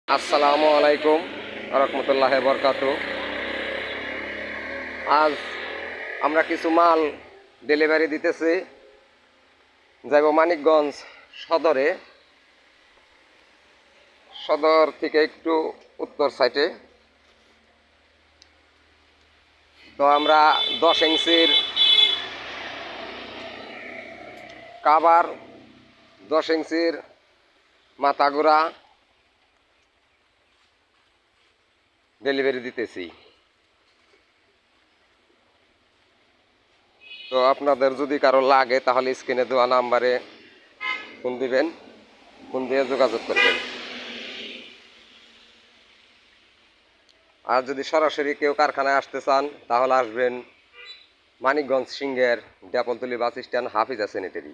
আসসালামু আলাইকুম রহমতুল্লাহ বরকাতু। আজ আমরা কিছু মাল ডেলিভারি দিতেছি, যাইব মানিকগঞ্জ সদরে। সদর থেকে একটু উত্তর সাইডে। তো আমরা 10 ইঞ্চির কাভার, 10 ইঞ্চির মাথাগুড়া ডেলিভারি দিতেছি। তো আপনাদের যদি কারো লাগে তাহলে স্ক্রিনে দেওয়া নাম্বারে ফোন দিবেন, ফোন দিয়ে যোগাযোগ করবেন। আর যদি সরাসরি কেউ কারখানায় আসতে চান তাহলে আসবেন মানিকগঞ্জ সিংহের ডেপলতলি বাস স্ট্যান্ড, হাফিজা স্যানিটারি।